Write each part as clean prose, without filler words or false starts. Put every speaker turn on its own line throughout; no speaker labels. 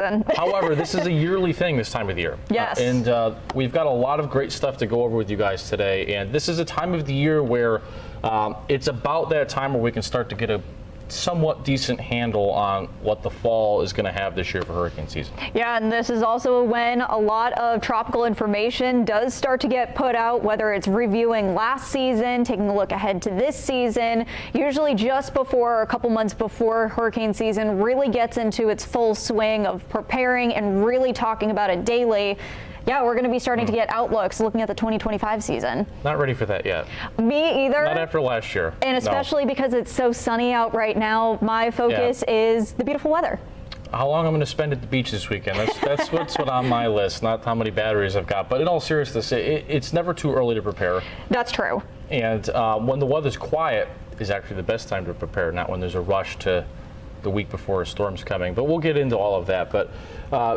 However, this is a yearly thing this time of the year.
Yes.
And we've got a lot of great stuff to go over with you guys today. And this is a time of the year where it's about that time where we can start to get a somewhat decent handle on what the fall is going to have this year for hurricane season.
Yeah, and this is also when a lot of tropical information does start to get put out, whether it's reviewing last season, taking a look ahead to this season, usually just before, a couple months before hurricane season really gets into its full swing of preparing and really talking about it daily. Yeah, we're going to be starting to get outlooks looking at the 2025 season.
Not ready for that yet.
Me either.
Not after last year.
And especially because it's so sunny out right now, my focus is the beautiful weather.
How long I'm going to spend at the beach this weekend. That's what's on my list, not how many batteries I've got. But in all seriousness, it's never too early to prepare.
That's true.
And when the weather's quiet is actually the best time to prepare, not when there's a rush to the week before a storm's coming. But we'll get into all of that. But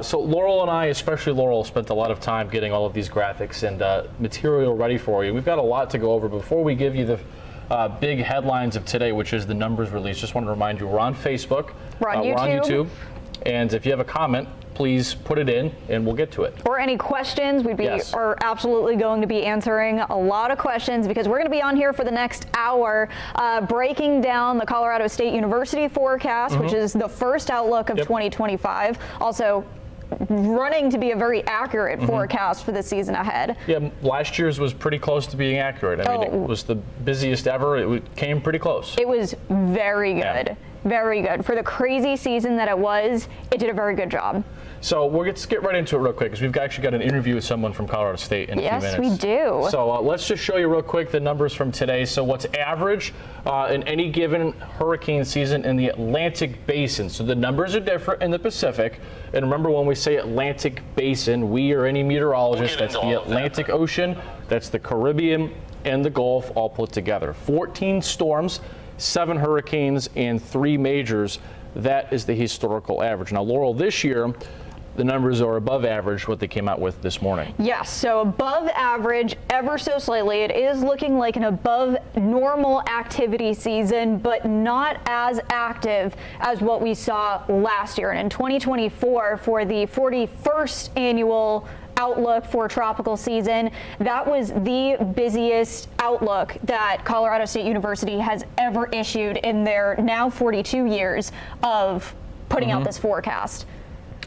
so Laurel and I, especially Laurel, spent a lot of time getting all of these graphics and material ready for you. We've got a lot to go over. Before we give you the big headlines of today, which is the numbers release, just want to remind you we're on Facebook.
We're on YouTube.
And if you have a comment, please put it in and we'll get to it.
Or any questions, are absolutely going to be answering a lot of questions because we're going to be on here for the next hour breaking down the Colorado State University forecast, which is the first outlook of 2025. Also running to be a very accurate forecast for the season ahead.
Yeah, last year's was pretty close to being accurate. I mean, it was the busiest ever. It came pretty close.
It was very good. Yeah. Very good. For the crazy season that it was, it did a very good job.
So let's get right into it real quick because we've actually got an interview with someone from Colorado State in a few minutes.
Yes, we do.
So let's just show you real quick the numbers from today. So what's average in any given hurricane season in the Atlantic Basin. So the numbers are different in the Pacific. And remember, when we say Atlantic Basin, we or any meteorologist, that's the Atlantic Ocean, that's the Caribbean, and the Gulf all put together. 14 storms, 7 hurricanes, and 3 majors. That is the historical average. Now, Laurel, this year, the numbers are above average, what they came out with this morning.
Yes, so above average ever so slightly. It is looking like an above normal activity season, but not as active as what we saw last year. And in 2024, for the 41st annual outlook for tropical season, that was the busiest outlook that Colorado State University has ever issued in their now 42 years of putting out this forecast.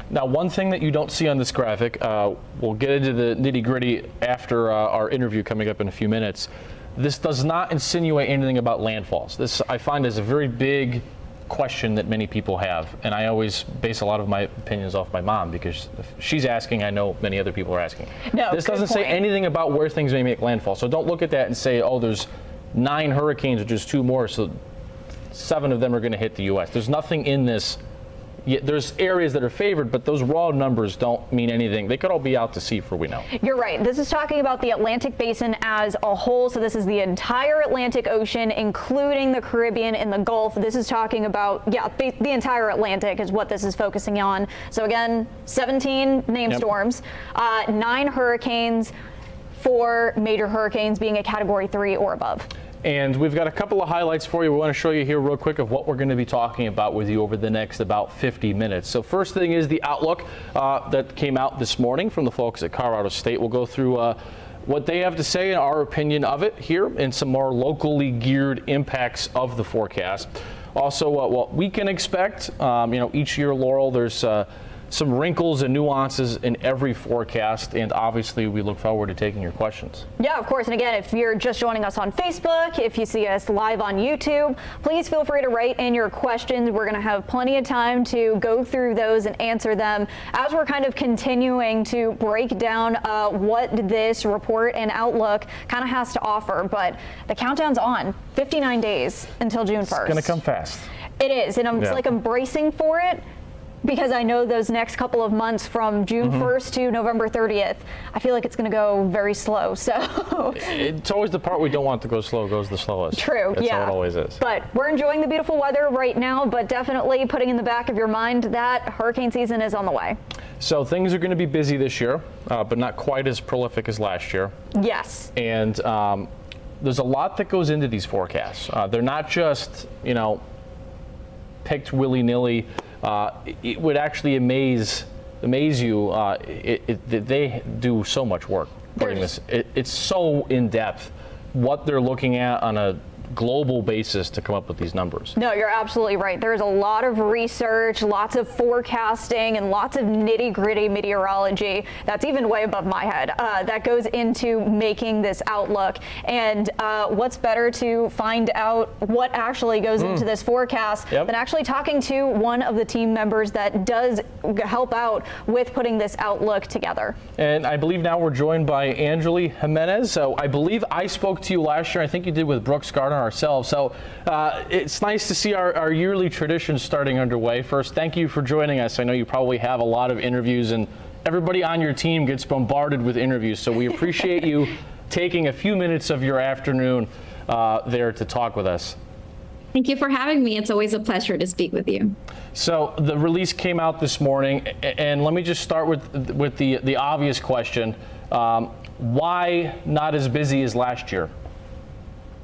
Now, one thing that you don't see on this graphic, we'll get into the nitty-gritty after our interview coming up in a few minutes. This does not insinuate anything about landfalls. This, I find, is a very big question that many people have, and I always base a lot of my opinions off my mom because if she's asking, I know many other people are asking.
No,
this doesn't say anything about where things may make landfall, so don't look at that and say, oh, there's 9 hurricanes or just 2 more, so 7 of them are going to hit the U.S. There's nothing in this. Yeah, there's areas that are favored, but those raw numbers don't mean anything. They could all be out to sea for we know. You're
right. This is talking about the Atlantic Basin as a whole. So this is the entire Atlantic Ocean, including the Caribbean and the Gulf. This is talking about, the entire Atlantic is what this is focusing on. So again, 17 named storms, 9 hurricanes, 4 major hurricanes being a Category 3 or above.
And we've got a couple of highlights for you. We want to show you here real quick of what we're going to be talking about with you over the next about 50 minutes. So first thing is the outlook that came out this morning from the folks at Colorado State. We'll go through what they have to say and our opinion of it here and some more locally geared impacts of the forecast. Also, what we can expect, each year, Laurel, there's some wrinkles and nuances in every forecast, and obviously we look forward to taking your questions.
Yeah, of course. And again, if you're just joining us on Facebook, if you see us live on YouTube, please feel free to write in your questions. We're going to have plenty of time to go through those and answer them as we're kind of continuing to break down what this report and outlook kind of has to offer. But the countdown's on. 59 days until June 1st.
It's going to come fast.
It is, and I'm bracing for it. Because I know those next couple of months from June 1st to November 30th, I feel like it's going to go very slow. So
it's always the part we don't want to go slow goes the slowest.
True,
That's how it always is.
But we're enjoying the beautiful weather right now, but definitely putting in the back of your mind that hurricane season is on the way.
So things are going to be busy this year, but not quite as prolific as last year.
Yes.
And there's a lot that goes into these forecasts. They're not just, picked willy-nilly. it would actually amaze you. They do so much work putting this. It's so in depth what they're looking at on a global basis to come up with these numbers.
No, you're absolutely right. There's a lot of research, lots of forecasting, and lots of nitty-gritty meteorology that's even way above my head that goes into making this outlook. And what's better to find out what actually goes into this forecast than actually talking to one of the team members that does help out with putting this outlook together.
And I believe now we're joined by Angeli Jimenez. So I believe I spoke to you last year. I think you did with Brooks Gardner ourselves. So it's nice to see our yearly tradition starting underway. First, thank you for joining us. I know you probably have a lot of interviews, and everybody on your team gets bombarded with interviews. So we appreciate you taking a few minutes of your afternoon there to talk with us.
Thank you for having me. It's always a pleasure to speak with you.
So the release came out this morning, and let me just start with the obvious question. Why not as busy as last year?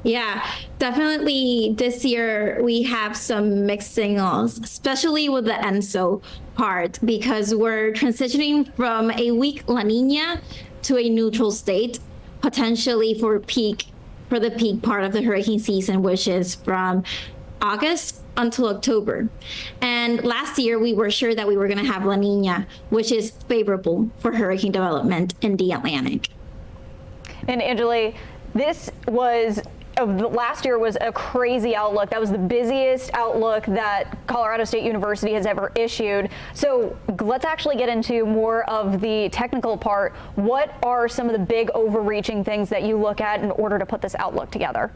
Yeah, definitely this year we have some mixed signals, especially with the ENSO part, because we're transitioning from a weak La Nina to a neutral state, potentially for the peak part of the hurricane season, which is from August until October. And last year we were sure that we were going to have La Nina, which is favorable for hurricane development in the Atlantic.
And Angeli, last year was a crazy outlook. That was the busiest outlook that Colorado State University has ever issued. So let's actually get into more of the technical part. What are some of the big overreaching things that you look at in order to put this outlook together?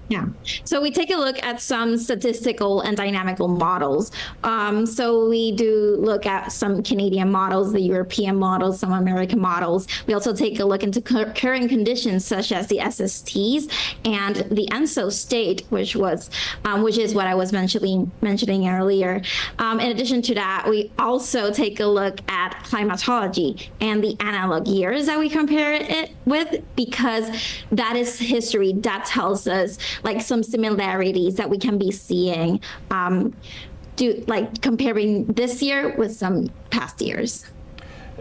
Yeah. So we take a look at some statistical and dynamical models. So we do look at some Canadian models, the European models, some American models. We also take a look into current conditions such as the SSTs and the ENSO state, which is what I was mentioning earlier. In addition to that, we also take a look at climatology and the analog years that we compare it with, because that is history that tells us like some similarities that we can be seeing, comparing this year with some past years.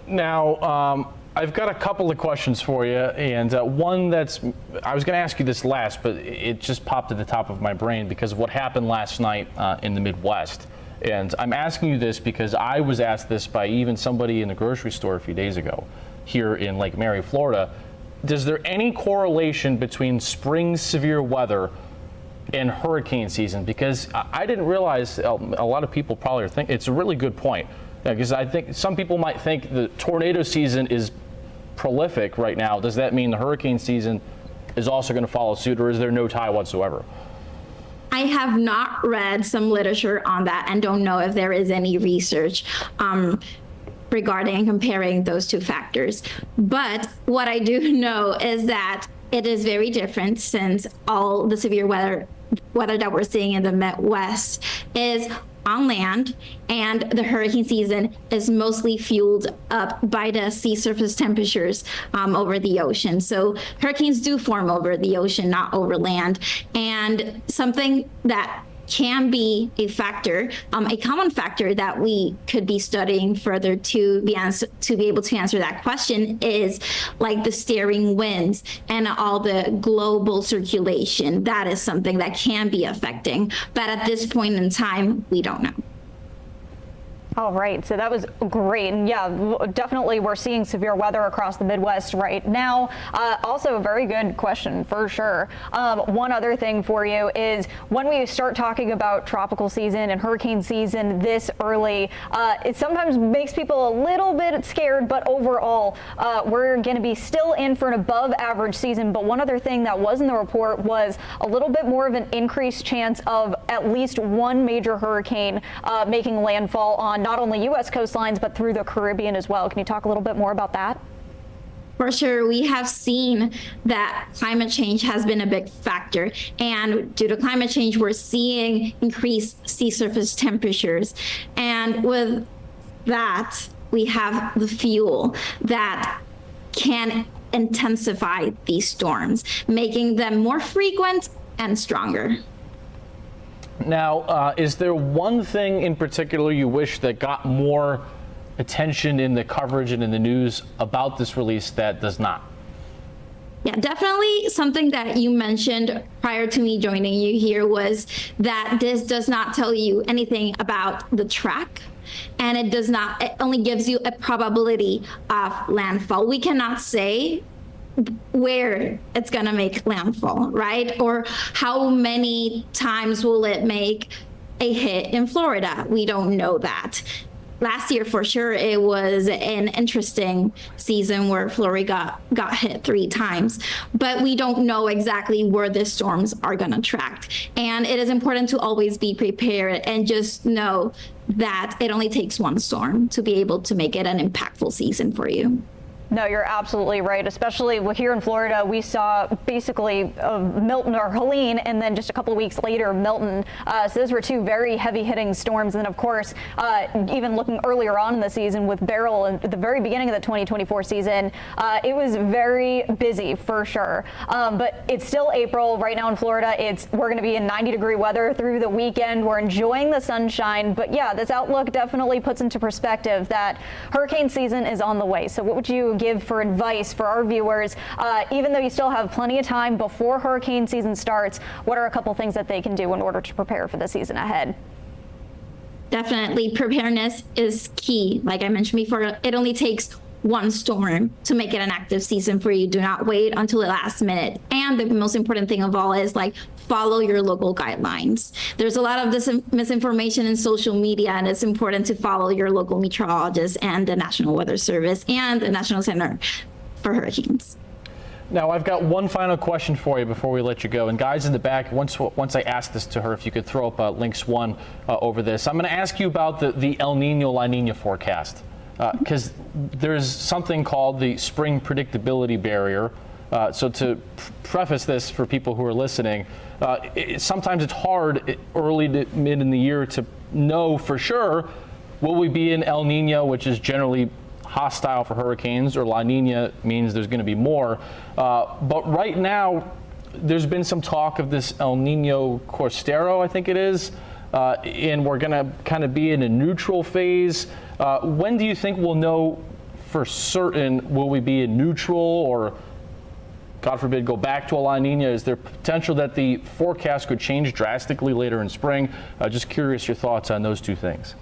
Now, I've got a couple of questions for you, and one I was going to ask you this last, but it just popped at the top of my brain because of what happened last night in the Midwest. And I'm asking you this because I was asked this by even somebody in the grocery store a few days ago here in Lake Mary, Florida. Is there any correlation between spring severe weather and hurricane season? Because I didn't realize, a lot of people probably are thinking, it's a really good point. Because I think some people might think the tornado season is prolific right now. Does that mean the hurricane season is also going to follow suit, or is there no tie whatsoever?
I have not read some literature on that and don't know if there is any research regarding and comparing those two factors. But what I do know is that it is very different, since all the severe weather that we're seeing in the Midwest is on land, and the hurricane season is mostly fueled up by the sea surface temperatures over the ocean. So hurricanes do form over the ocean, not over land. And something that can be a factor, a common factor that we could be studying further to be able to answer that question is like the steering winds and all the global circulation. That is something that can be affecting, but at this point in time, we don't know.
All right, so that was great. And yeah, definitely we're seeing severe weather across the Midwest right now. Also a very good question for sure. One other thing for you is when we start talking about tropical season and hurricane season this early, it sometimes makes people a little bit scared, but overall, we're going to be still in for an above average season. But one other thing that was in the report was a little bit more of an increased chance of at least one major hurricane making landfall on not only U.S. coastlines, but through the Caribbean as well. Can you talk a little bit more about that?
For sure, we have seen that climate change has been a big factor. And due to climate change, we're seeing increased sea surface temperatures. And with that, we have the fuel that can intensify these storms, making them more frequent and stronger.
Now, is there one thing in particular you wish that got more attention in the coverage and in the news about this release that does not?
Yeah, definitely something that you mentioned prior to me joining you here was that this does not tell you anything about the track. And it only gives you a probability of landfall. We cannot say where it's going to make landfall, right? Or how many times will it make a hit in Florida? We don't know that. Last year, for sure, it was an interesting season where Florida got hit 3 times, but we don't know exactly where the storms are going to track. And it is important to always be prepared and just know that it only takes one storm to be able to make it an impactful season for you.
No, you're absolutely right. Especially here in Florida, we saw basically Milton or Helene, and then just a couple of weeks later, Milton. So those were 2 very heavy-hitting storms. And of course, even looking earlier on in the season with Beryl at the very beginning of the 2024 season, it was very busy for sure. But it's still April right now in Florida. We're going to be in 90-degree weather through the weekend. We're enjoying the sunshine. But yeah, this outlook definitely puts into perspective that hurricane season is on the way. So what would you give for advice for our viewers, even though you still have plenty of time before hurricane season starts? What are a couple things that they can do in order to prepare for the season ahead?
Definitely, preparedness is key. Like I mentioned before, it only takes one storm to make it an active season for you. Do not wait until the last minute. And the most important thing of all is follow your local guidelines. There's a lot of this misinformation in social media, and it's important to follow your local meteorologist and the National Weather Service and the National Center for Hurricanes.
Now, I've got one final question for you before we let you go. And guys in the back, once I ask this to her, if you could throw up links 1 over this. I'm going to ask you about the El Nino La Nina forecast. Because there's something called the spring predictability barrier. So to preface this for people who are listening, sometimes it's hard early to mid in the year to know for sure, will we be in El Nino, which is generally hostile for hurricanes, or La Nina means there's going to be more. But right now, there's been some talk of this El Nino Costero, I think it is, and we're going to kind of be in a neutral phase. When do you think we'll know for certain, will we be in neutral or, God forbid, go back to a La Nina? Is there potential that the forecast could change drastically later in spring? Just curious your thoughts on those 2 things.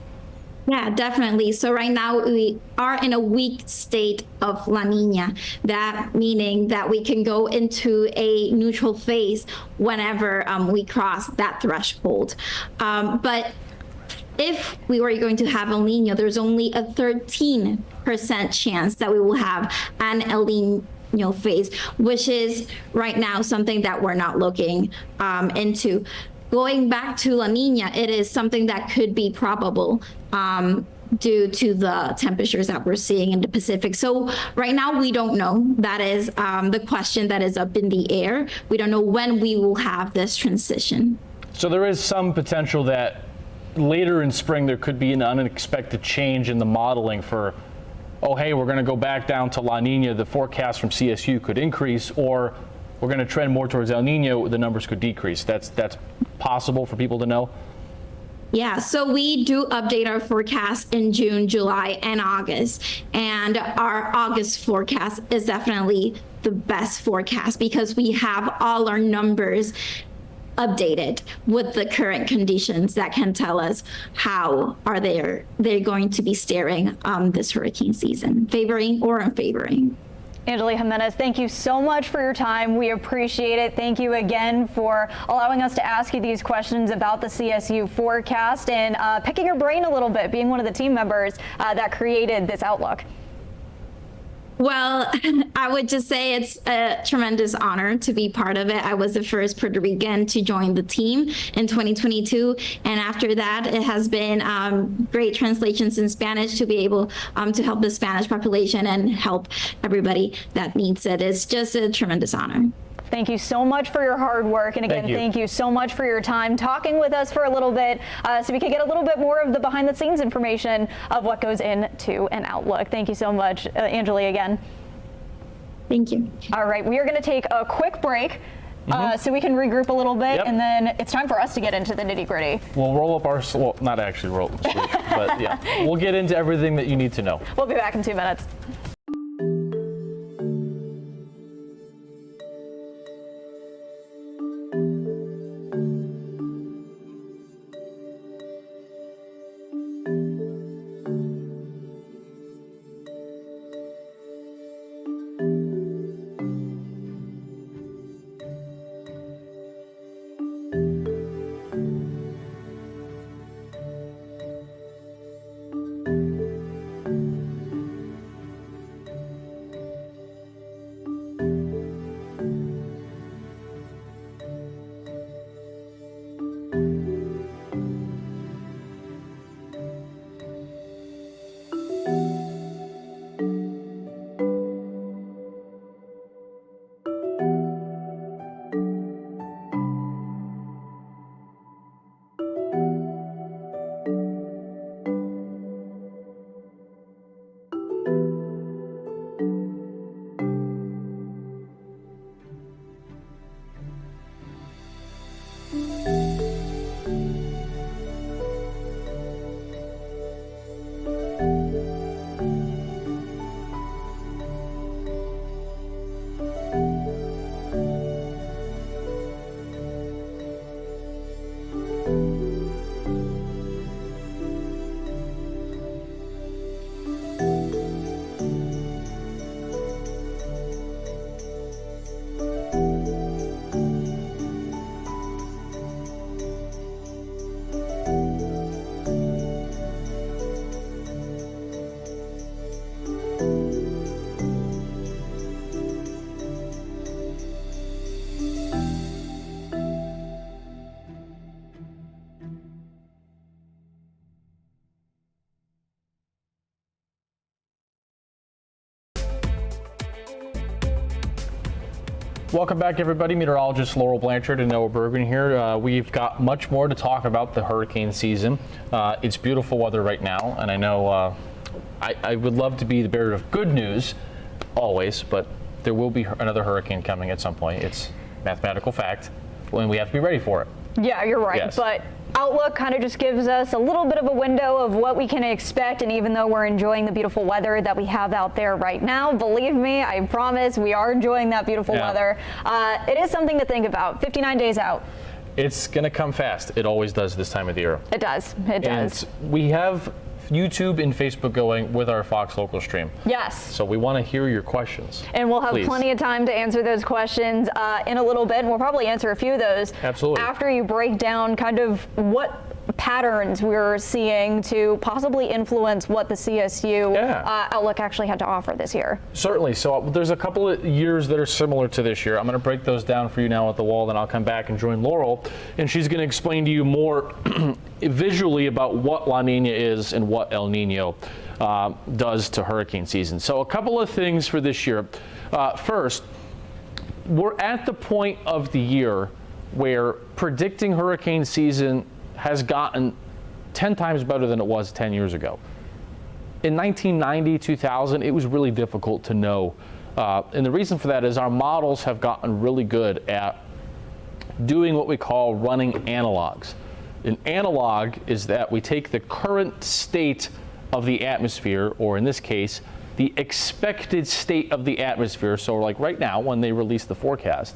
Yeah, definitely. So right now we are in a weak state of La Nina, that meaning that we can go into a neutral phase whenever we cross that threshold. But if we were going to have El Nino, there's only a 13% chance that we will have an El Nino phase, which is right now something that we're not looking into. Going back to La Nina, it is something that could be probable due to the temperatures that we're seeing in the Pacific. So right now we don't know. That is the question that is up in the air. We don't know when we will have this transition.
So there is some potential that later in spring there could be an unexpected change in the modeling for, oh, hey, we're going to go back down to La Nina. The forecast from CSU could increase, or we're going to trend more towards El Nino. The numbers could decrease. That's possible for people to know?
Yeah, so we do update our forecast in June, July, and August. And our August forecast is definitely the best forecast because we have all our numbers updated with the current conditions that can tell us how are they're going to be steering this hurricane season, favoring or unfavoring.
Angeli Jimenez, thank you so much for your time. We appreciate it. Thank you again for allowing us to ask you these questions about the CSU forecast and picking your brain a little bit, being one of the team members that created this outlook.
Well, I would just say it's a tremendous honor to be part of it. I was the first Puerto Rican to join the team in 2022. And after that, it has been great translations in Spanish to be able to help the Spanish population and help everybody that needs it. It's just a tremendous honor.
Thank you so much for your hard work. And again, thank you so much for your time talking with us for a little bit so we could get a little bit more of the behind the scenes information of what goes into an outlook. Thank you so much, Angeli, again.
Thank you.
All right, we are going to take a quick break. so we can regroup a little bit,
Yep.
and then it's time for us to get into the nitty-gritty.
We'll roll up our, well, not actually roll up the sleeves, but yeah, we'll get into everything that you need to know.
We'll be back in 2 minutes.
Welcome back, everybody. Meteorologist Laurel Blanchard and Noah Bergren here. We've got much more to talk about the hurricane season. It's beautiful weather right now, and I know I would love to be the bearer of good news always, but there will be another hurricane coming at some point. It's mathematical fact, and we have to be ready for it.
Yeah, you're right.
Yes.
But Outlook kind of just gives us a little bit of a window of what we can expect, and even though we're enjoying the beautiful weather that we have out there right now, believe me, I promise we are enjoying that beautiful weather. It is something to think about. 59 days out.
It's going to come fast. It always does this time of the year.
It does. It does.
And we have YouTube and Facebook going with our Fox Local stream.
Yes.
So we want to hear your questions.
And we'll have plenty of time to answer those questions in a little bit. And we'll probably answer a few of those
Absolutely.
after you break down kind of what patterns we're seeing to possibly influence what the CSU Outlook actually had to offer this year.
Certainly. So there's a couple of years that are similar to this year. I'm going to break those down for you now at the wall, then I'll come back and join Laurel, and she's going to explain to you more visually about what La Nina is and what El Nino does to hurricane season. So a couple of things for this year. First, we're at the point of the year where predicting hurricane season has gotten 10 times better than it was 10 years ago. In 1990, 2000, it was really difficult to know. And the reason for that is our models have gotten really good at doing what we call running analogs. An analog is that we take the current state of the atmosphere, or in this case, the expected state of the atmosphere. So like right now, when they release the forecast,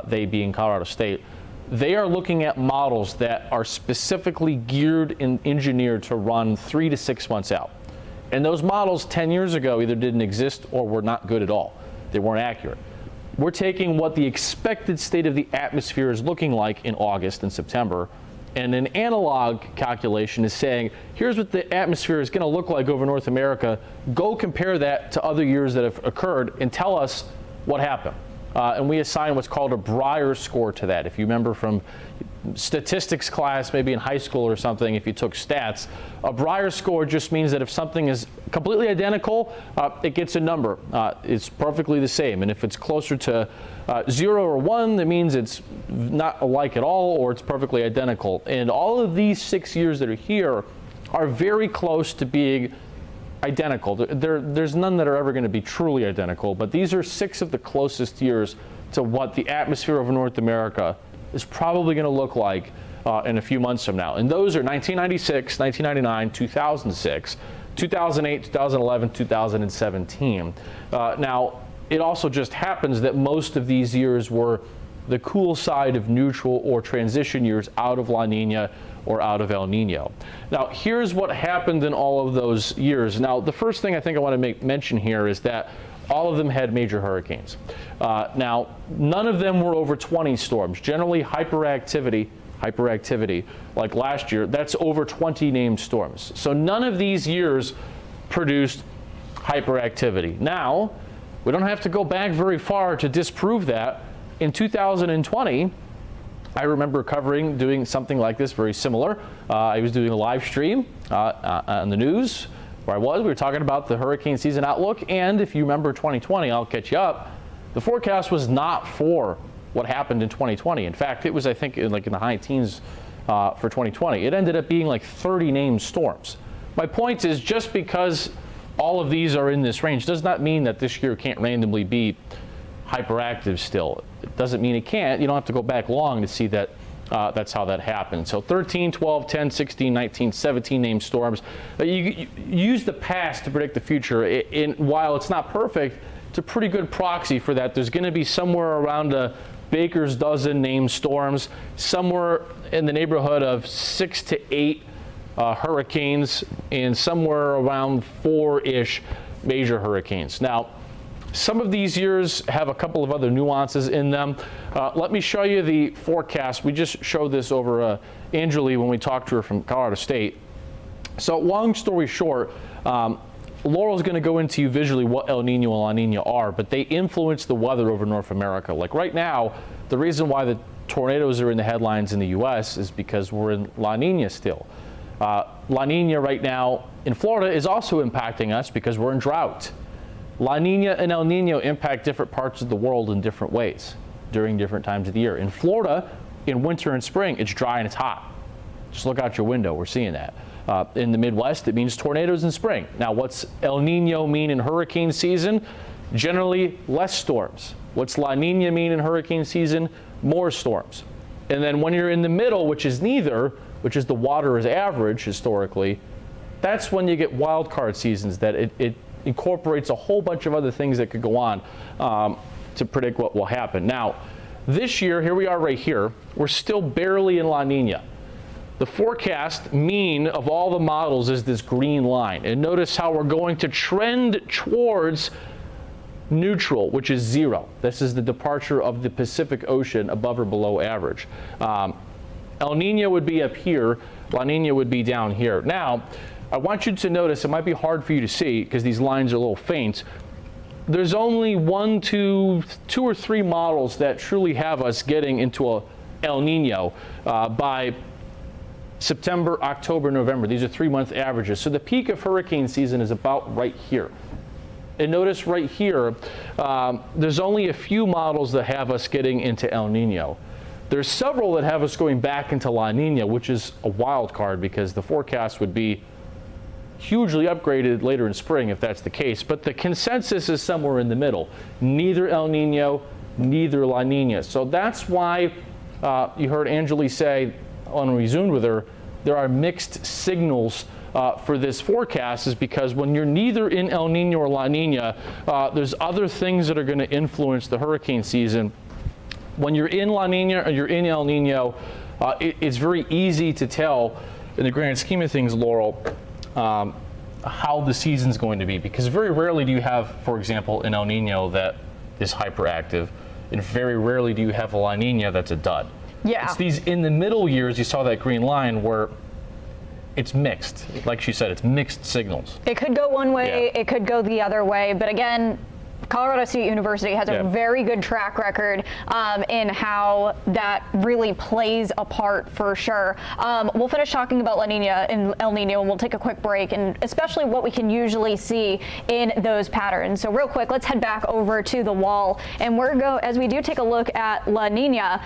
they being Colorado State, they are looking at models that are specifically geared and engineered to run 3 to 6 months out. And those models 10 years ago either didn't exist or were not good at all. They weren't accurate. We're taking what the expected state of the atmosphere is looking like in August and September, and an analog calculation is saying, here's what the atmosphere is going to look like over North America. Go compare that to other years that have occurred and tell us what happened. And we assign what's called a Breyer score to that. If you remember from statistics class, maybe in high school or something, if you took stats, a Breyer score just means that if something is completely identical, it gets a number. It's perfectly the same. And if it's closer to 0 or 1, that means it's not alike at all, or it's perfectly identical. And all of these 6 years that are here are very close to being identical. There's none that are ever going to be truly identical, but these are 6 of the closest years to what the atmosphere over North America is probably going to look like in a few months from now. And those are 1996, 1999, 2006, 2008, 2011, 2017. Now, it also just happens that most of these years were the cool side of neutral or transition years out of La Nina or out of El Nino. Now, here's what happened in all of those years. Now, the first thing I think I want to make mention here is that all of them had major hurricanes. Now, none of them were over 20 storms. Generally, hyperactivity, like last year, that's over 20 named storms. So none of these years produced hyperactivity. Now, we don't have to go back very far to disprove that. In 2020, I remember doing something like this, very similar. I was doing a live stream on the news where we were talking about the hurricane season outlook. And if you remember 2020, I'll catch you up, the forecast was not for what happened in 2020. In fact, it was, I think, in the high teens for 2020. It ended up being like 30 named storms. My point is, just because all of these are in this range does not mean that this year can't randomly be hyperactive still. It doesn't mean it can't. You don't have to go back long to see that that's how that happened. So 13, 12, 10, 16, 19, 17 named storms. You use the past to predict the future. While it's not perfect, it's a pretty good proxy for that. There's going to be somewhere around a baker's dozen named storms, somewhere in the neighborhood of 6 to 8 hurricanes, and somewhere around 4-ish major hurricanes. Now, some of these years have a couple of other nuances in them. Let me show you the forecast. We just showed this over Angeli when we talked to her from Colorado State. So long story short, Laurel's going to go into you visually what El Nino and La Nina are, but they influence the weather over North America. Like right now, the reason why the tornadoes are in the headlines in the U.S. is because we're in La Nina still. La Nina right now in Florida is also impacting us because we're in drought. La Nina and El Nino impact different parts of the world in different ways during different times of the year. In Florida, in winter and spring, it's dry and it's hot. Just look out your window, we're seeing that. In the Midwest, it means tornadoes in spring. Now, what's El Nino mean in hurricane season? Generally, less storms. What's La Nina mean in hurricane season? More storms. And then when you're in the middle, which is neither, which is the water is average historically, that's when you get wild card seasons that it incorporates a whole bunch of other things that could go on to predict what will happen. Now, this year, here we are right here, we're still barely in La Nina. The forecast mean of all the models is this green line. And notice how we're going to trend towards neutral, which is 0. This is the departure of the Pacific Ocean above or below average. El Nino would be up here, La Nina would be down here. Now, I want you to notice, it might be hard for you to see because these lines are a little faint. There's only 2 or 3 models that truly have us getting into a El Nino by September, October, November. These are 3-month averages. So the peak of hurricane season is about right here. And notice right here, there's only a few models that have us getting into El Nino. There's several that have us going back into La Nina, which is a wild card because the forecast would be hugely upgraded later in spring if that's the case. But the consensus is somewhere in the middle. Neither El Nino, neither La Nina. So that's why you heard Angeli say when we zoomed with her, there are mixed signals for this forecast, is because when you're neither in El Nino or La Nina, there's other things that are going to influence the hurricane season. When you're in La Nina or you're in El Nino, it's very easy to tell in the grand scheme of things, Laurel, how the season's going to be, because very rarely do you have, for example, an El Nino that is hyperactive, and very rarely do you have a La Nina that's a dud.
Yeah.
It's these in the middle years, you saw that green line where it's mixed. Like she said, it's mixed signals.
It could go one way,
Yeah.
it could go the other way, but again, Colorado State University has a very good track record in how that really plays a part for sure. We'll finish talking about La Nina and El Nino, and we'll take a quick break, and especially what we can usually see in those patterns. So real quick, let's head back over to the wall, and as we do take a look at La Nina,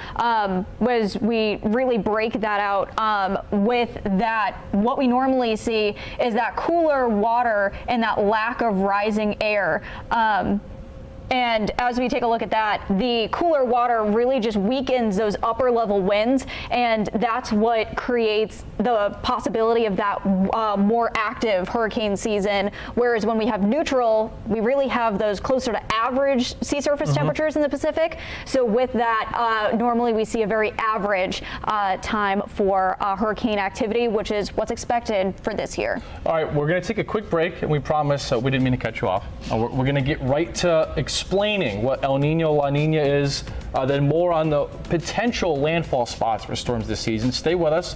as we really break that out with that, what we normally see is that cooler water and that lack of rising air. And as we take a look at that, the cooler water really just weakens those upper level winds, and that's what creates the possibility of that more active hurricane season. Whereas when we have neutral, we really have those closer to average sea surface temperatures in the Pacific. So with that, normally we see a very average time for hurricane activity, which is what's expected for this year.
All right, we're going to take a quick break, and we promise we didn't mean to cut you off. We're going to get right to explaining what El Nino, La Nina is, then more on the potential landfall spots for storms this season. Stay with us.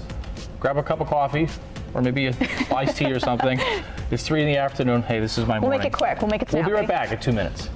Grab a cup of coffee or maybe a iced tea or something. It's 3 in the afternoon. Hey, this is my morning.
We'll make it quick. We'll make it snappy.
We'll be right back in 2 minutes.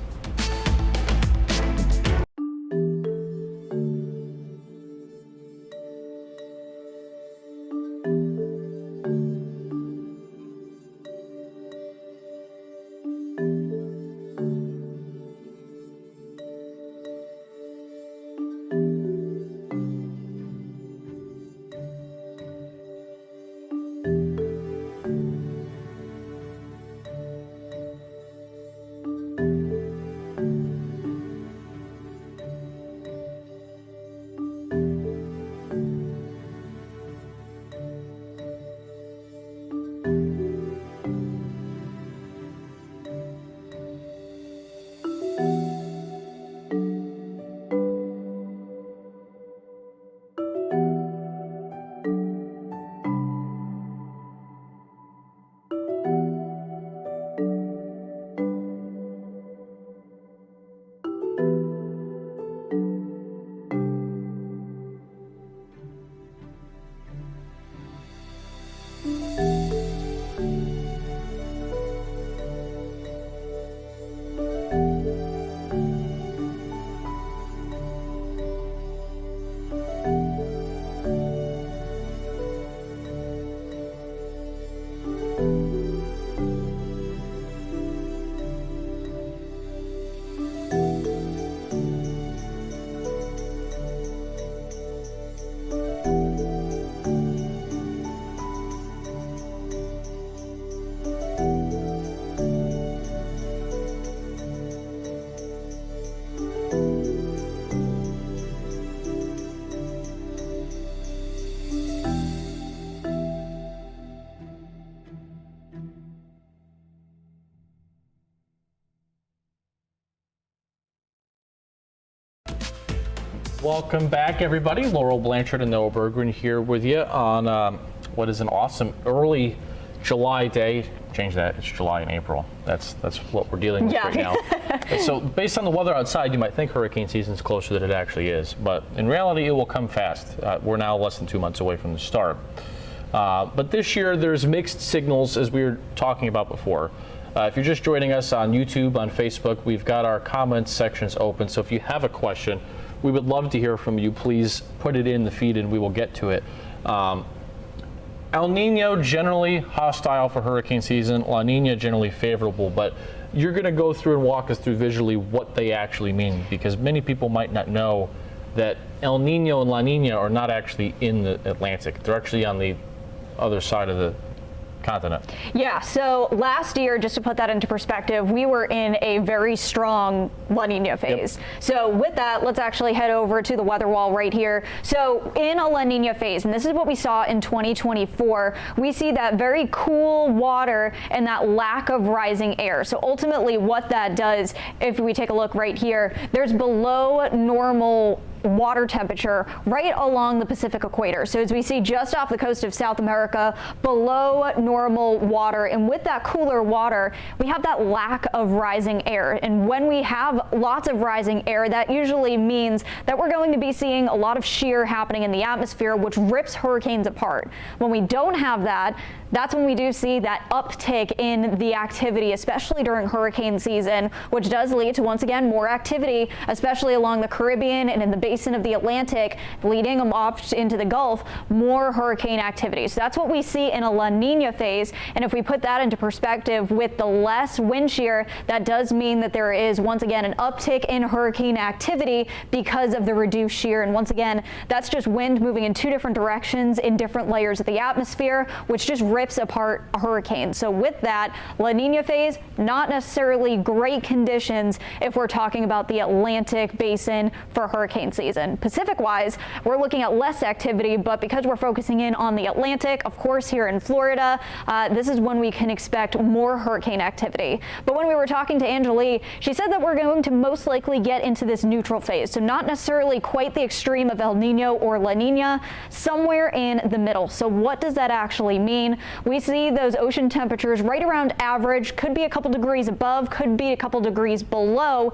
Welcome back, everybody. Laurel, Blanchard, and Noah Bergren here with you on what is an awesome early July day. Change that. It's July and April. That's what we're dealing with right now. So based on the weather outside, you might think hurricane season is closer than it actually is. But in reality, it will come fast. We're now less than 2 months away from the start. But this year, there's mixed signals, as we were talking about before. If you're just joining us on YouTube, on Facebook, we've got our comments sections open. So if you have a question, we would love to hear from you. Please put it in the feed and we will get to it. El Nino generally hostile for hurricane season, La Nina generally favorable, but you're going to go through and walk us through visually what they actually mean, because many people might not know that El Nino and La Nina are not actually in the Atlantic. They're actually on the other side of the continent.
Yeah, so last year, just to put that into perspective, we were in a very strong La Nina phase. Yep. So with that, let's actually head over to the weather wall right here. So in a La Nina phase, and this is what we saw in 2024, we see that very cool water and that lack of rising air. So ultimately what that does, if we take a look right here, there's below normal water temperature right along the Pacific equator. So as we see just off the coast of South America, below normal water, and with that cooler water, we have that lack of rising air. And when we have lots of rising air, that usually means that we're going to be seeing a lot of shear happening in the atmosphere, which rips hurricanes apart. When we don't have that, that's when we do see that uptick in the activity, especially during hurricane season, which does lead to, once again, more activity, especially along the Caribbean and in the basin of the Atlantic, leading them off into the Gulf, more hurricane activity. So that's what we see in a La Nina phase. And if we put that into perspective with the less wind shear, that does mean that there is, once again, an uptick in hurricane activity because of the reduced shear. And once again, that's just wind moving in two different directions in different layers of the atmosphere, which just rips apart a hurricane. So with that, La Nina phase, not necessarily great conditions if we're talking about the Atlantic basin for hurricane season. Pacific-wise, we're looking at less activity, but because we're focusing in on the Atlantic, of course, here in Florida, this is when we can expect more hurricane activity. But when we were talking to Angelique, she said that we're going to most likely get into this neutral phase. So not necessarily quite the extreme of El Nino or La Nina, somewhere in the middle. So what does that actually mean? We see those ocean temperatures right around average, could be a couple degrees above, could be a couple degrees below,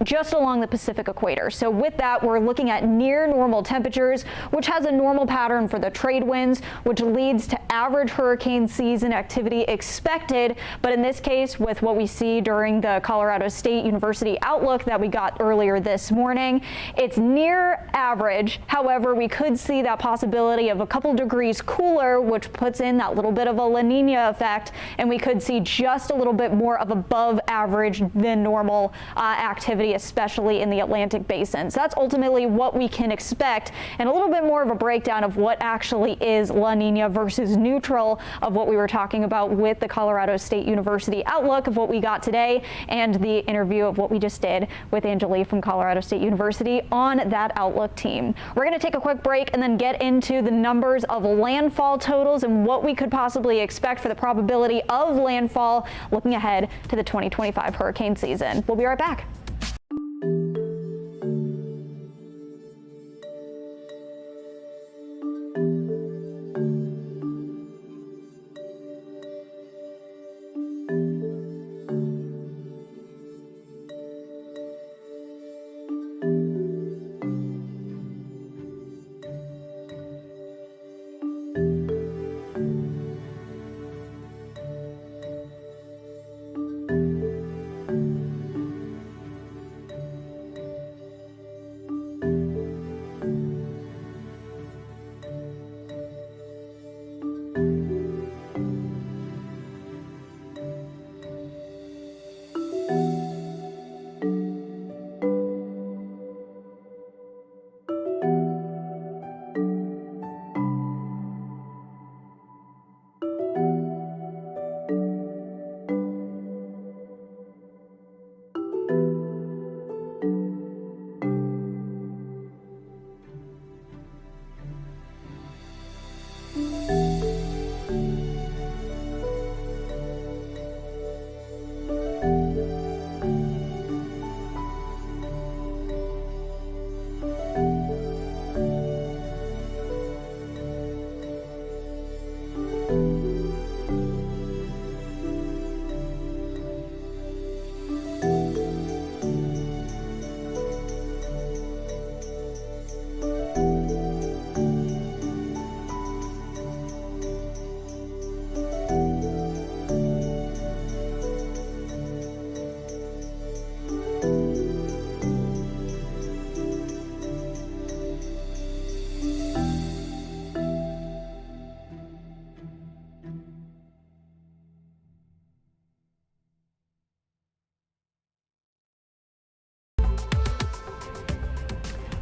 just along the Pacific equator. So with that, we're looking at near normal temperatures, which has a normal pattern for the trade winds, which leads to average hurricane season activity expected. But in this case, with what we see during the Colorado State University outlook that we got earlier this morning, it's near average. However, we could see that possibility of a couple degrees cooler, which puts in that little bit of a La Nina effect, and we could see just a little bit more of above average than normal activity, especially in the Atlantic basin. So that's ultimately what we can expect, and a little bit more of a breakdown of what actually is La Nina versus neutral of what we were talking about with the Colorado State University outlook of what we got today, and the interview of what we just did with Angelique from Colorado State University on that outlook team. We're going to take a quick break and then get into the numbers of landfall totals and what we could possibly expect for the probability of landfall looking ahead to the 2025 hurricane season. We'll be right back.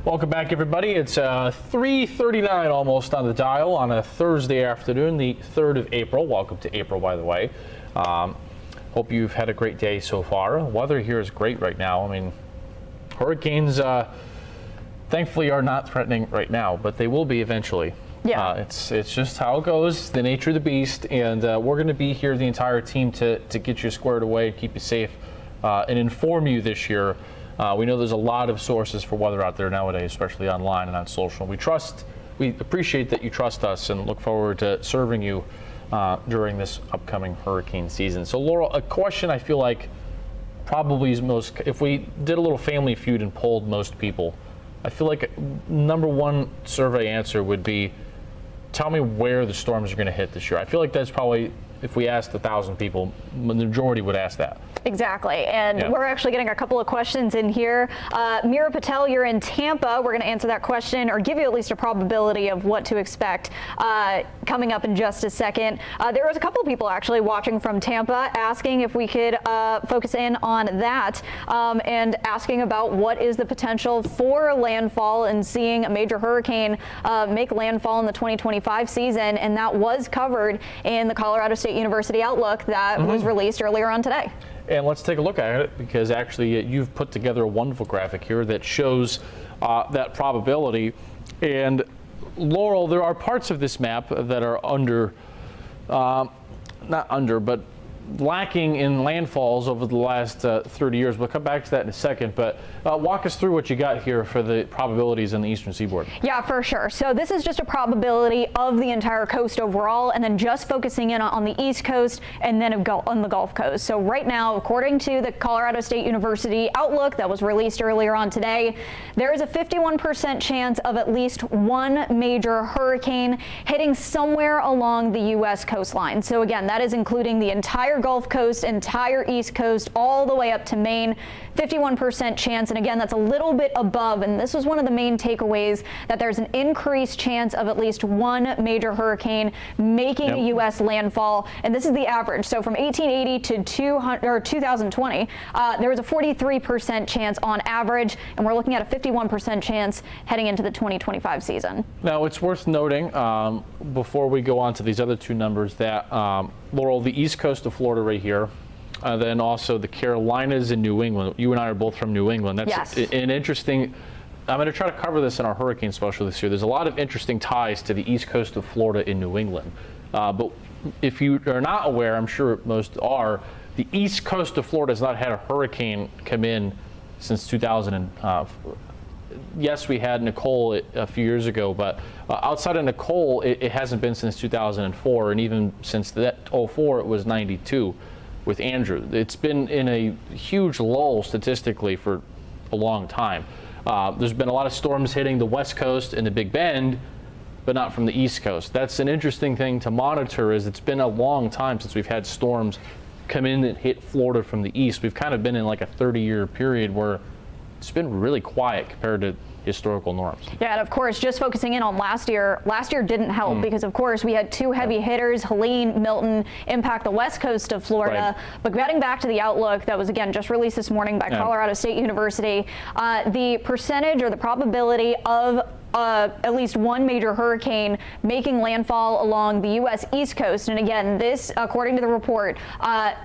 Welcome back, everybody. It's 3:39 almost on the dial on a Thursday afternoon, the 3rd of April. Welcome to April, by the way. Hope you've had a great day so far. Weather here is great right now. I mean, hurricanes thankfully are not threatening right now, but they will be eventually.
Yeah.
It's just how it goes, the nature of the beast, and we're going to be here, the entire team, to get you squared away, keep you safe, and inform you this year. We know there's a lot of sources for weather out there nowadays, especially online and on social. We appreciate that you trust us and look forward to serving you during this upcoming hurricane season. So, Laurel, a question I feel like probably is most, if we did a little family feud and polled most people, I feel like number one survey answer would be, tell me where the storms are going to hit this year. I feel like that's probably, if we asked 1,000 people, the majority would ask that.
Exactly, and
Yeah.
we're actually getting a couple of questions in here. Mira Patel, you're in Tampa. We're going to answer that question or give you at least a probability of what to expect coming up in just a second. There was a couple of people actually watching from Tampa asking if we could focus in on that and asking about what is the potential for landfall and seeing a major hurricane make landfall in the 2025 season, and that was covered in the Colorado State University Outlook that was released earlier on today.
And let's take a look at it, because actually you've put together a wonderful graphic here that shows that probability. And Laurel, there are parts of this map that are but lacking in landfalls over the last 30 years. We'll come back to that in a second, but walk us through what you got here for the probabilities on the eastern seaboard.
Yeah, for sure. So this is just a probability of the entire coast overall, and then just focusing in on the east coast and then on the Gulf Coast. So right now, according to the Colorado State University Outlook that was released earlier on today, there is a 51% chance of at least one major hurricane hitting somewhere along the U.S. coastline. So again, that is including the entire Gulf Coast, entire East Coast, all the way up to Maine. 51% chance, and again, that's a little bit above, and this was one of the main takeaways, that there's an increased chance of at least one major hurricane making a U.S. landfall, and this is the average. So from 1880 to 2020, there was a 43% chance on average, and we're looking at a 51% chance heading into the 2025 season.
Now, it's worth noting, before we go on to these other two numbers, that Laurel, the east coast of Florida right here, then also the Carolinas and New England. You and I are both from New England. That's an interesting, I'm going to try to cover this in our hurricane special this year. There's a lot of interesting ties to the east coast of Florida in New England. But if you are not aware, I'm sure most are, the east coast of Florida has not had a hurricane come in since 2000. Yes, we had Nicole a few years ago, but outside of Nicole, it hasn't been since 2004, and even since that 04, it was 92 with Andrew. It's been in a huge lull statistically for a long time. There's been a lot of storms hitting the West Coast and the Big Bend, but not from the East Coast. That's an interesting thing to monitor, is it's been a long time since we've had storms come in and hit Florida from the east. We've kind of been in like a 30-year period where it's been really quiet compared to historical norms.
Yeah, and of course, just focusing in on last year didn't help because, of course, we had two heavy hitters, Helene, Milton, impact the west coast of Florida.
Right.
But getting back to the outlook that was, again, just released this morning by Colorado State University, the percentage or the probability of at least one major hurricane making landfall along the U.S. East Coast. And again, this, according to the report,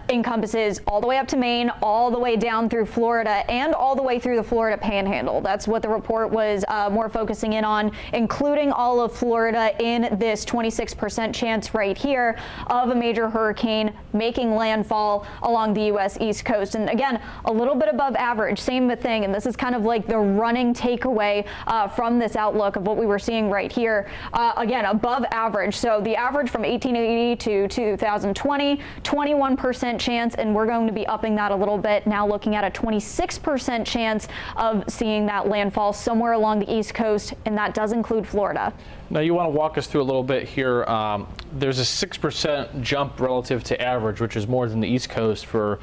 encompasses all the way up to Maine, all the way down through Florida, and all the way through the Florida Panhandle. That's what the report was more focusing in on, including all of Florida in this 26% chance right here of a major hurricane making landfall along the U.S. East Coast. And again, a little bit above average, same thing. And this is kind of like the running takeaway from this outlook of what we were seeing right here. Again, above average. So the average from 1880 to 2020, 21% chance, and we're going to be upping that a little bit, now looking at a 26% chance of seeing that landfall somewhere along the East Coast, and that does include Florida.
Now, you want to walk us through a little bit here. There's a 6% jump relative to average, which is more than the East Coast for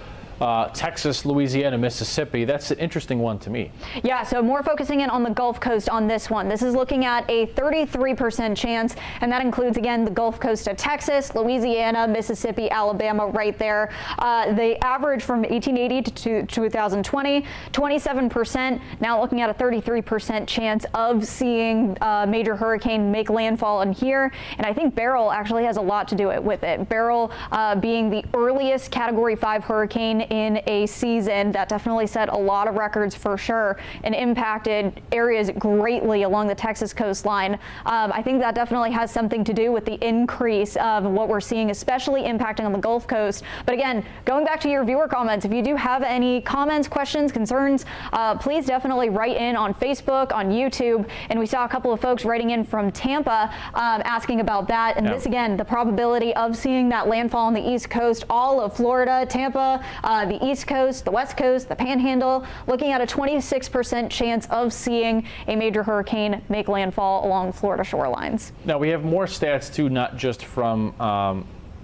Texas, Louisiana, Mississippi. That's an interesting one to me.
Yeah, so more focusing in on the Gulf Coast on this one. This is looking at a 33% chance, and that includes, again, the Gulf Coast of Texas, Louisiana, Mississippi, Alabama, right there. The average from 1880 to 2020, 27%. Now looking at a 33% chance of seeing a major hurricane make landfall in here. And I think Beryl actually has a lot to do with it. Beryl being the earliest Category 5 hurricane in a season that definitely set a lot of records for sure and impacted areas greatly along the Texas coastline. I think that definitely has something to do with the increase of what we're seeing, especially impacting on the Gulf Coast. But again, going back to your viewer comments, if you do have any comments, questions, concerns, please definitely write in on Facebook, on YouTube. And we saw a couple of folks writing in from Tampa asking about that. And this, again, the probability of seeing that landfall on the East Coast, all of Florida, Tampa, the East Coast, the West Coast, the Panhandle, looking at a 26% chance of seeing a major hurricane make landfall along Florida shorelines.
Now, we have more stats, too, not just from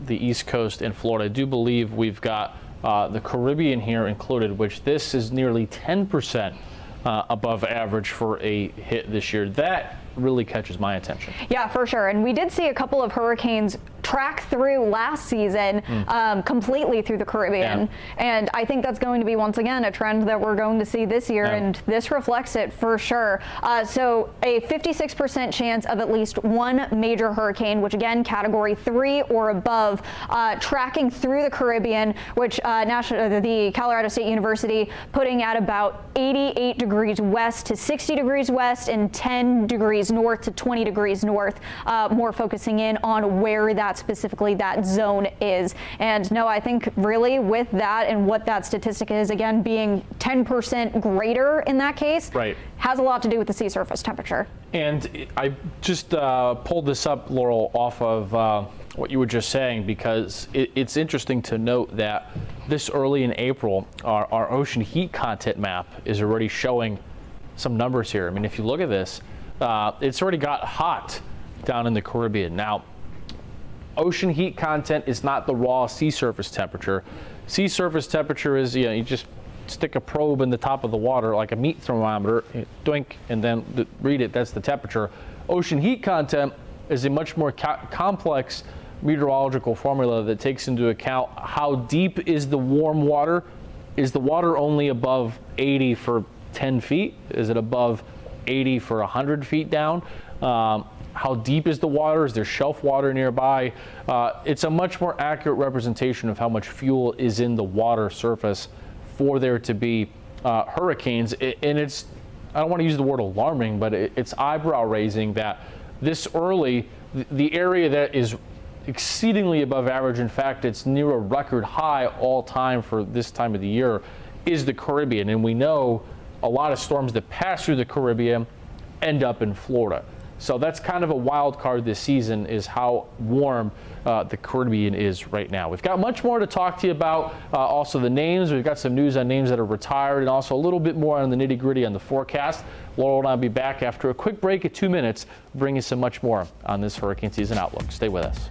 the East Coast and Florida. I do believe we've got the Caribbean here included, which this is nearly 10% above average for a hit this year. That really catches my attention.
Yeah, for sure. And we did see a couple of hurricanes track through last season completely through the Caribbean. And I think that's going to be, once again, a trend that we're going to see this year. And this reflects it for sure. So a 56% chance of at least one major hurricane, which again, category 3 or above, tracking through the Caribbean, which the Colorado State University putting at about 88 degrees west to 60 degrees west and 10 degrees north to 20 degrees north, more focusing in on where that specifically that zone is. And no, I think really with that and what that statistic is, again, being 10% greater in that case, has a lot to do with the sea surface temperature. And
I just pulled this up, Laurel, off of what you were just saying, because it's interesting to note that this early in April, our ocean heat content map is already showing some numbers here. I mean, if you look at this, it's already got hot down in the Caribbean. Now, ocean heat content is not the raw sea surface temperature. Sea surface temperature is, you just stick a probe in the top of the water like a meat thermometer, doink, and then read it, that's the temperature. Ocean heat content is a much more complex meteorological formula that takes into account how deep is the warm water. Is the water only above 80 for 10 feet? Is it above 80 for 100 feet down? How deep is the water? Is there shelf water nearby? It's a much more accurate representation of how much fuel is in the water surface for there to be hurricanes. And it's, I don't want to use the word alarming, but it's eyebrow raising that this early, the area that is exceedingly above average, in fact, it's near a record high all time for this time of the year, is the Caribbean. And we know a lot of storms that pass through the Caribbean end up in Florida. So that's kind of a wild card this season, is how warm the Caribbean is right now. We've got much more to talk to you about, also the names. We've got some news on names that are retired, and also a little bit more on the nitty-gritty on the forecast. Laurel and I will be back after a quick break at 2 minutes, bringing some much more on this hurricane season outlook. Stay with us.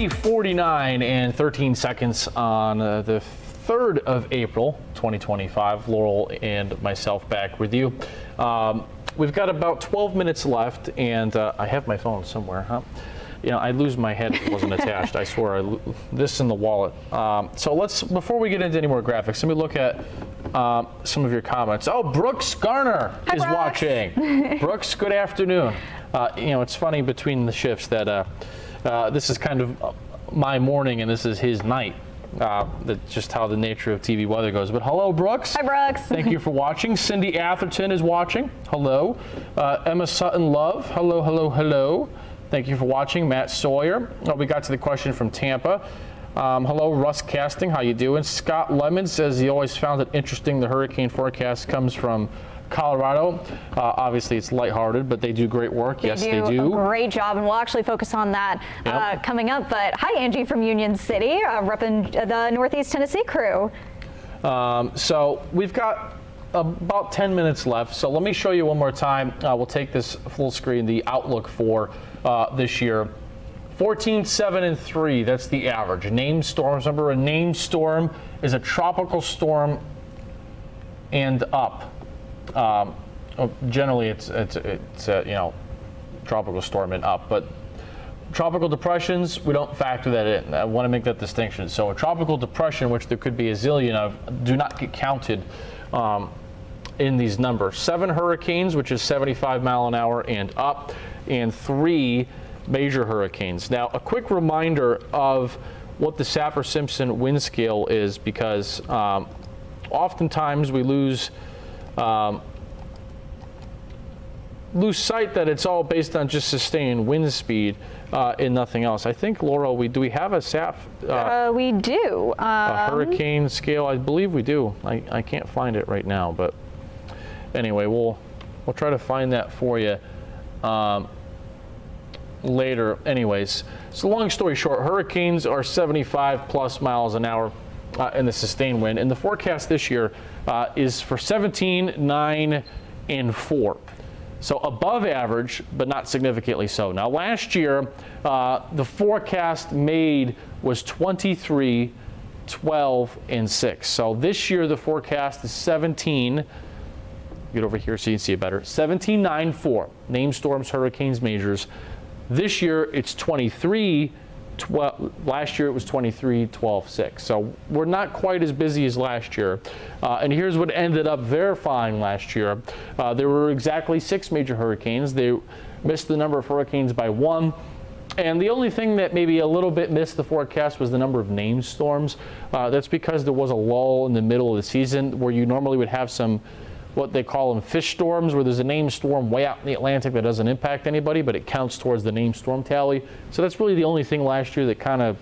.49 and 13 seconds on the 3rd of April, 2025. Laurel and myself back with you. we've got about 12 minutes left, and I have my phone somewhere, huh? I'd lose my head if it wasn't attached. I swear, this in the wallet. So before we get into any more graphics, let me look at some of your comments. Oh, Brooks Garner is watching. Brooks, good afternoon. It's funny between the shifts that this is kind of my morning and this is his night. That's just how the nature of TV weather goes. But hello, Brooks.
Hi, Brooks.
Thank you for watching. Cindy Atherton is watching. Hello. Emma Sutton Love. Hello, hello, hello. Thank you for watching. Matt Sawyer. We got to the question from Tampa. Hello, Russ Casting. How you doing? Scott Lemon says he always found it interesting the hurricane forecast comes from Colorado. Obviously, it's lighthearted, but they do great work. Yes, they do.
A great job, and we'll actually focus on that coming up. But hi, Angie from Union City, repping the Northeast Tennessee crew.
So we've got about 10 minutes left. So let me show you one more time. We'll take this full screen, the outlook for this year. 14, 7, and 3. That's the average. Named storms. Remember, a named storm is a tropical storm and up. Generally, it's tropical storm and up, but tropical depressions, we don't factor that in. I want to make that distinction. So a tropical depression, which there could be a zillion of, do not get counted in these numbers. 7 hurricanes, which is 75 mile an hour and up, and 3 major hurricanes. Now, a quick reminder of what the Saffir-Simpson wind scale is, because oftentimes we lose sight that it's all based on just sustained wind speed and nothing else. I think, Laurel, do we have a
we do.
A hurricane scale? I believe we do. I can't find it right now, but anyway, we'll try to find that for you later. Anyways, so long story short, hurricanes are 75 plus miles an hour in the sustained wind, and the forecast this year is for 17, 9, and 4. So above average, but not significantly so. Now, last year, the forecast made was 23, 12, and 6. So this year, the forecast is 17. Get over here so you can see it better. 17, 9, 4. Named storms, hurricanes, majors. This year, it's 23, 12. Last year, it was 23, 12, 6. So we're not quite as busy as last year. And here's what ended up verifying last year. There were exactly 6 major hurricanes. They missed the number of hurricanes by 1. And the only thing that maybe a little bit missed the forecast was the number of named storms. That's because there was a lull in the middle of the season where you normally would have some, what they call them, fish storms, where there's a named storm way out in the Atlantic that doesn't impact anybody, but it counts towards the named storm tally. So that's really the only thing last year that kind of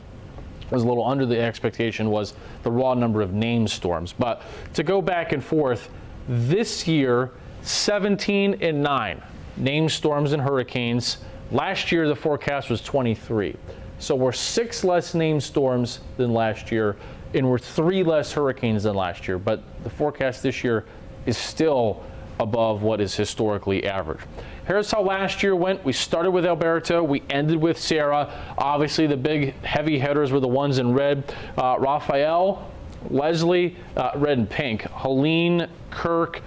was a little under the expectation, was the raw number of named storms. But to go back and forth, this year, 17 and 9 named storms and hurricanes. Last year, the forecast was 23. So we're 6 less named storms than last year, and we're 3 less hurricanes than last year. But the forecast this year is still above what is historically average. Here's how last year went. We started with Alberto. We ended with Sarah. Obviously, the big heavy hitters were the ones in red. Raphael, Leslie, red and pink. Helene, Kirk,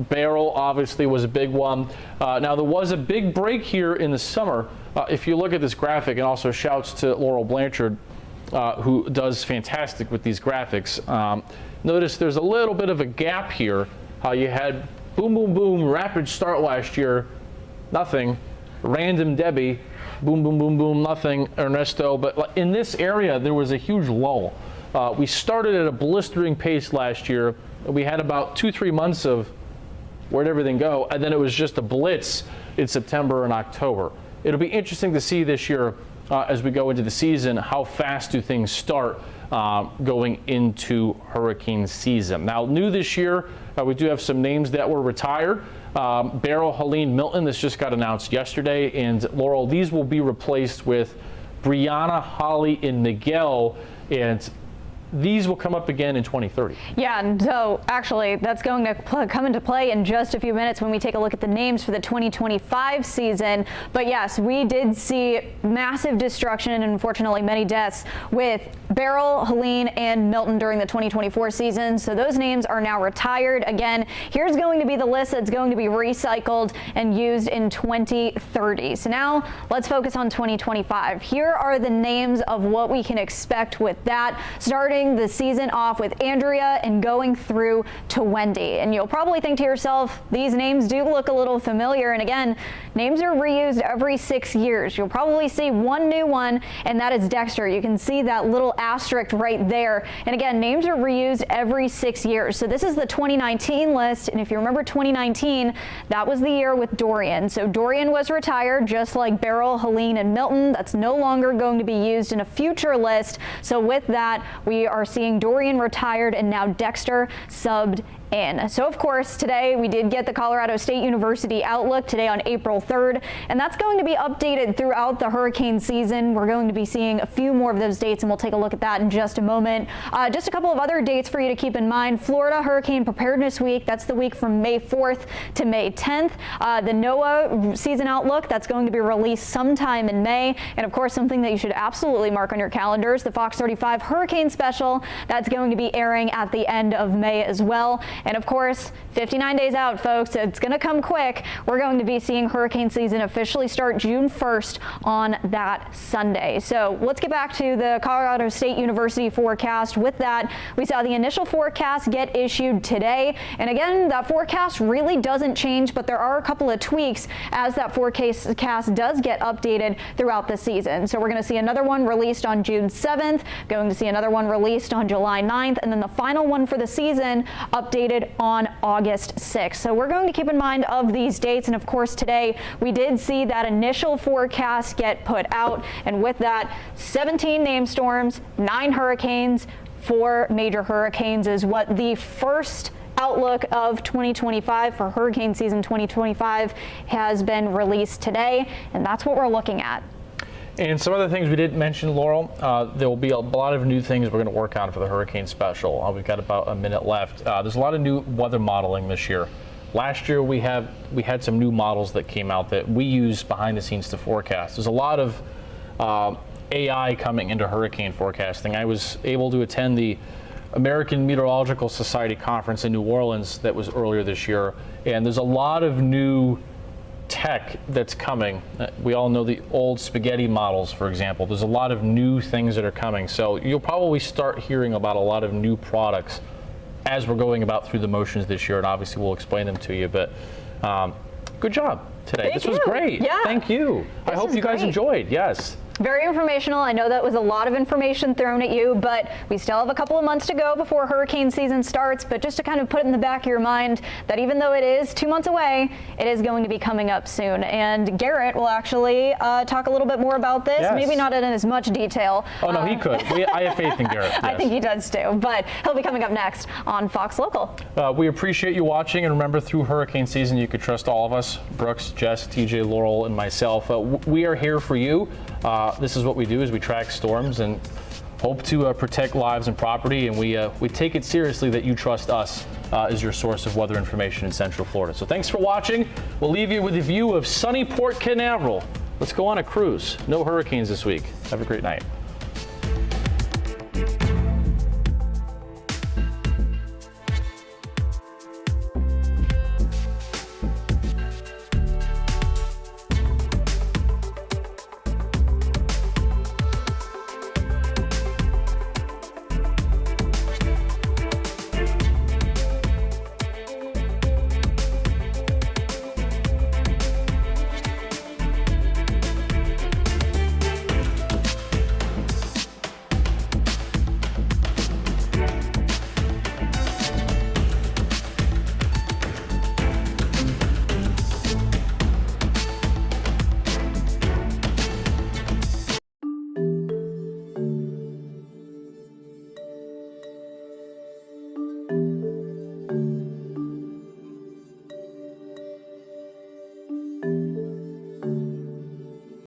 Beryl obviously was a big one. Now, there was a big break here in the summer. If you look at this graphic, and also shouts to Laurel Blanchard, who does fantastic with these graphics. Notice there's a little bit of a gap here, how you had boom, boom, boom, rapid start last year, nothing. Random Debbie, boom, boom, boom, boom, nothing. Ernesto, but in this area, there was a huge lull. We started at a blistering pace last year. We had about 2-3 months of where'd everything go, and then it was just a blitz in September and October. It'll be interesting to see this year as we go into the season, how fast do things start going into hurricane season. Now, new this year, we do have some names that were retired. Beryl, Helene, Milton, this just got announced yesterday, and Laurel, these will be replaced with Brianna, Holly, and Miguel, and these will come up again in 2030.
Yeah, and so actually that's going to come into play in just a few minutes when we take a look at the names for the 2025 season. But yes, we did see massive destruction and unfortunately many deaths with Beryl, Helene, and Milton during the 2024 season. So those names are now retired. Again, here's going to be the list that's going to be recycled and used in 2030. So now let's focus on 2025. Here are the names of what we can expect with that, starting the season off with Andrea and going through to Wendy. And you'll probably think to yourself, these names do look a little familiar. And again, names are reused every 6 years. You'll probably see one new one, and that is Dexter. You can see that little asterisk right there. And again, names are reused every 6 years. So this is the 2019 list. And if you remember 2019, that was the year with Dorian. So Dorian was retired, just like Beryl, Helene, and Milton. That's no longer going to be used in a future list. So with that, we are seeing Dorian retired and now Dexter subbed in. So of course, today we did get the Colorado State University Outlook today on April 3rd, and that's going to be updated throughout the hurricane season. We're going to be seeing a few more of those dates, and we'll take a look at that in just a moment. Just a couple of other dates for you to keep in mind. Florida Hurricane Preparedness Week, that's the week from May 4th to May 10th. The NOAA Season Outlook, that's going to be released sometime in May. And of course, something that you should absolutely mark on your calendars, the Fox 35 Hurricane Special, that's going to be airing at the end of May as well. And of course, 59 days out, folks, it's going to come quick. We're going to be seeing hurricane season officially start June 1st on that Sunday. So let's get back to the Colorado State University forecast. With that, we saw the initial forecast get issued today. And again, that forecast really doesn't change, but there are a couple of tweaks as that forecast does get updated throughout the season. So we're going to see another one released on June 7th, going to see another one released on July 9th, and then the final one for the season updated on August 6th. So we're going to keep in mind of these dates. And of course, today we did see that initial forecast get put out. And with that, 17 named storms, 9 hurricanes, 4 major hurricanes is what the first outlook of 2025 for hurricane season 2025 has been released today. And that's what we're looking at.
And some other things we didn't mention, Laurel, there will be a lot of new things we're going to work on for the hurricane special. We've got about a minute left. There's a lot of new weather modeling this year. Last year we had some new models that came out that we use behind the scenes to forecast. There's a lot of AI coming into hurricane forecasting. I was able to attend the American Meteorological Society conference in New Orleans that was earlier this year, and there's a lot of new tech that's coming. We all know the old spaghetti models, for example. There's a lot of new things that are coming. So you'll probably start hearing about a lot of new products as we're going about through the motions this year, and obviously we'll explain them to you. But good job today. This was great.
Yeah.
Thank you. I hope you guys enjoyed. Yes.
Very informational. I know that was a lot of information thrown at you, but we still have a couple of months to go before hurricane season starts. But just to kind of put it in the back of your mind that even though it is 2 months away, it is going to be coming up soon. And Garrett will actually talk a little bit more about this, maybe not in as much detail.
Oh, no, he could. I have faith in Garrett. Yes.
I think he does too, but he'll be coming up next on Fox Local.
We appreciate you watching, and remember, through hurricane season, you could trust all of us, Brooks, Jess, TJ, Laurel, and myself. We are here for you. This is what we do, is we track storms and hope to protect lives and property, and we take it seriously that you trust us as your source of weather information in Central Florida. So thanks for watching. We'll leave you with a view of sunny Port Canaveral. Let's go on a cruise. No hurricanes this week. Have a great night.